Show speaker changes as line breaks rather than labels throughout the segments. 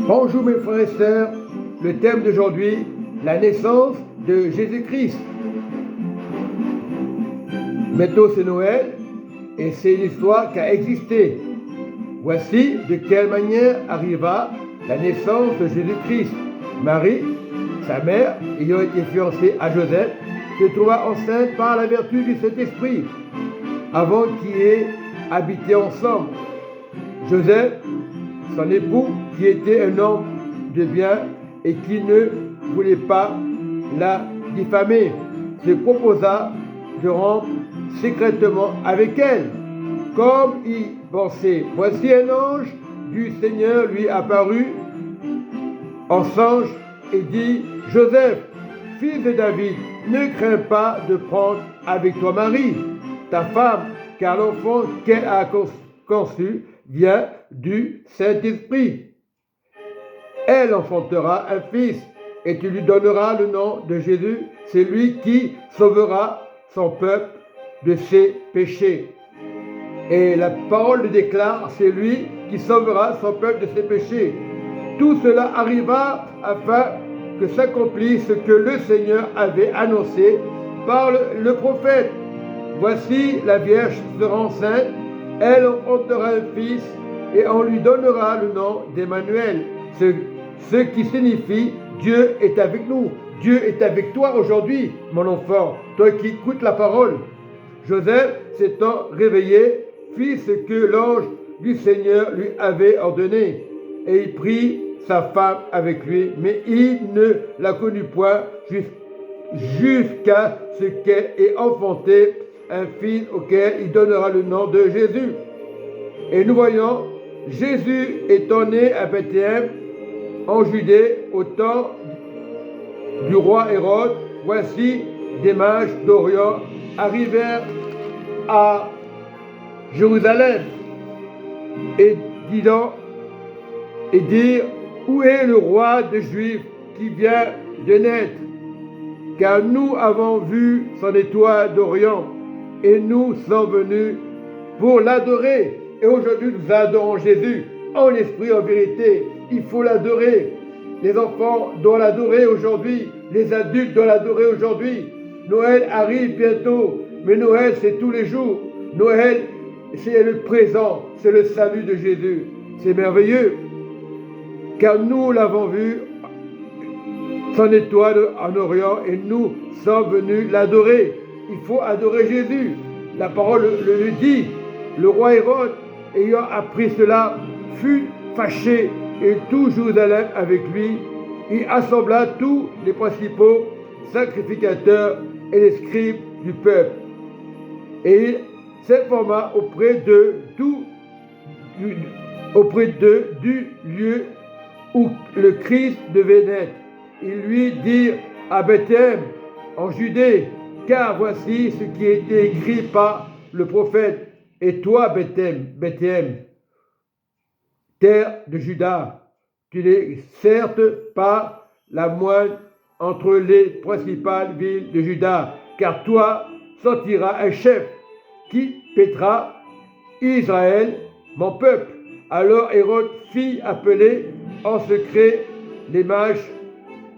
Bonjour mes frères et sœurs, le thème d'aujourd'hui, la naissance de Jésus-Christ. Bientôt c'est Noël et c'est une histoire qui a existé. Voici de quelle manière arriva la naissance de Jésus-Christ. Marie, sa mère, ayant été fiancée à Joseph, se trouva enceinte par la vertu du Saint-Esprit, avant qu'ils aient habité ensemble. Joseph, son époux, qui était un homme de bien et qui ne voulait pas la diffamer, se proposa de rompre secrètement avec elle. Comme il pensait, voici un ange du Seigneur lui apparut en songe et dit: Joseph, fils de David, ne crains pas de prendre avec toi Marie, ta femme, car l'enfant qu'elle a conçu vient du Saint-Esprit. Elle enfantera un fils, et tu lui donneras le nom de Jésus. C'est lui qui sauvera son peuple de ses péchés. Et la parole le déclare, c'est lui qui sauvera son peuple de ses péchés. Tout cela arriva afin que s'accomplisse ce que le Seigneur avait annoncé par le prophète. Voici, la Vierge sera enceinte, elle enfantera un fils, et on lui donnera le nom d'Emmanuel, ce qui signifie Dieu est avec nous. Dieu est avec toi aujourd'hui, mon enfant, toi qui écoutes la parole. Joseph s'étant réveillé, fit ce que l'ange du Seigneur lui avait ordonné, et il prit sa femme avec lui, mais il ne la connut point jusqu'à ce qu'elle ait enfanté un fils auquel il donnera le nom de Jésus. Et nous voyons, Jésus étant né à Bethléem, en Judée, au temps du roi Hérode. Voici des mages d'Orient arrivèrent à Jérusalem et dirent: où est le roi des Juifs qui vient de naître? Car nous avons vu son étoile d'Orient et nous sommes venus pour l'adorer. Et aujourd'hui, nous adorons Jésus en esprit, en vérité. Il faut l'adorer. Les enfants doivent l'adorer aujourd'hui. Les adultes doivent l'adorer aujourd'hui. Noël arrive bientôt, mais Noël, c'est tous les jours. Noël, c'est le présent, c'est le salut de Jésus. C'est merveilleux, car nous l'avons vu, son étoile en Orient, et nous sommes venus l'adorer. Il faut adorer Jésus. La parole le dit. Le roi Hérode, ayant appris cela, fut fâché, et tout Jérusalem avec lui. Il assembla tous les principaux sacrificateurs et les scribes du peuple. Et il s'informa auprès d'eux du lieu où le Christ devait naître. Ils lui dirent: à Bethléem, en Judée, car voici ce qui a été écrit par le prophète. Et toi, Bethléem, terre de Juda, tu n'es certes pas la moindre entre les principales villes de Juda, car toi sortira un chef qui paîtra Israël, mon peuple. Alors Hérode fit appeler en secret les mages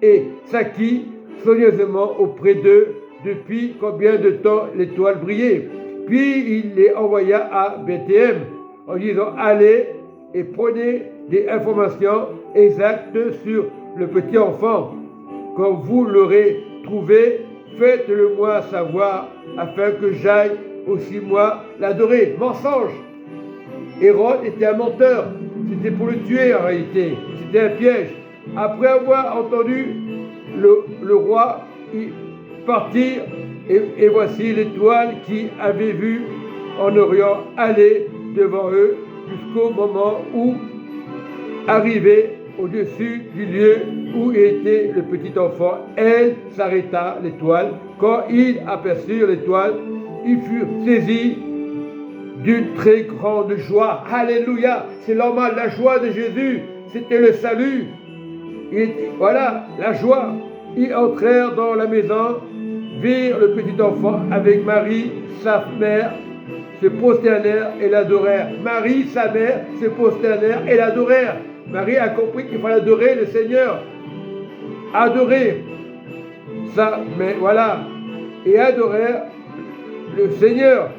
et s'acquit soigneusement auprès d'eux depuis combien de temps l'étoile brillait. Puis il les envoya à Bethléem en disant: allez et prenez des informations exactes sur le petit enfant. Quand vous l'aurez trouvé, faites-le moi savoir, afin que j'aille aussi moi l'adorer. Mensonge! Hérode était un menteur. C'était pour le tuer en réalité. C'était un piège. Après avoir entendu le roi partir, et voici l'étoile qui avait vu en Orient aller devant eux jusqu'au moment où, arrivé au-dessus du lieu où était le petit enfant, elle s'arrêta, l'étoile. Quand ils aperçurent l'étoile, ils furent saisis d'une très grande joie. Alléluia! C'est normal, la joie de Jésus, c'était le salut. Voilà, la joie. Ils entrèrent dans la maison, virent le petit enfant avec Marie, sa mère, se prosternèrent et l'adorèrent. Marie, sa mère, se prosternèrent et l'adorèrent. Marie a compris qu'il fallait adorer le Seigneur. Adorer. Ça, mais voilà. Et adorer le Seigneur.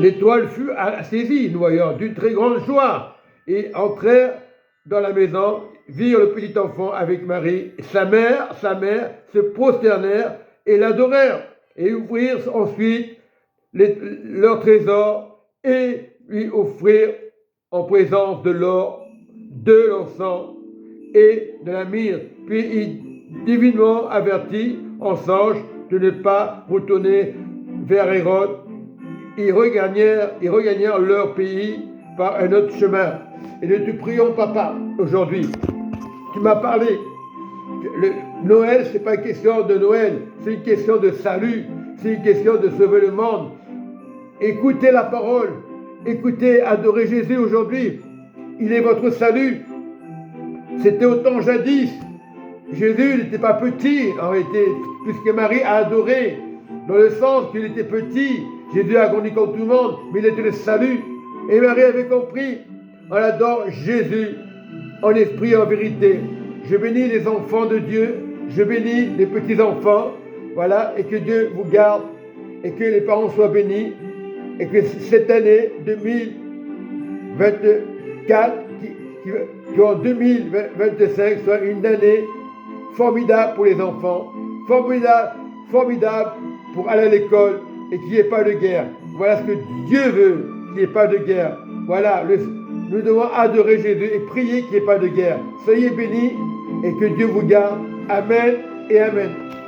L'étoile fut saisie, nous voyons, d'une très grande joie, et entrèrent dans la maison, virent le petit enfant avec Marie, sa mère, se prosternèrent et l'adorèrent, et ouvrirent ensuite leur trésor et lui offrirent en présence de l'or, de l'encens et de la myrrhe. Puis il divinement avertit en songe de ne pas retourner vers Hérode. Ils regagnèrent leur pays par un autre chemin. Et nous te prions, Papa, aujourd'hui. Tu m'as parlé. Noël, ce n'est pas une question de Noël, c'est une question de salut, c'est une question de sauver le monde. Écoutez la parole, écoutez, adorez Jésus aujourd'hui. Il est votre salut. C'était au temps jadis. Jésus n'était pas petit en réalité, puisque Marie a adoré, dans le sens qu'il était petit. Jésus a grandi comme tout le monde, mais il était le salut. Et Marie avait compris. On adore Jésus en esprit et en vérité. Je bénis les enfants de Dieu, je bénis les petits-enfants, voilà, et que Dieu vous garde, et que les parents soient bénis, et que cette année 2024, qui en 2025 soit une année formidable pour les enfants, formidable pour aller à l'école, et qu'il n'y ait pas de guerre. Voilà ce que Dieu veut, qu'il n'y ait pas de guerre. Voilà, nous devons adorer Jésus et prier qu'il n'y ait pas de guerre. Soyez bénis et que Dieu vous garde. Amen et Amen.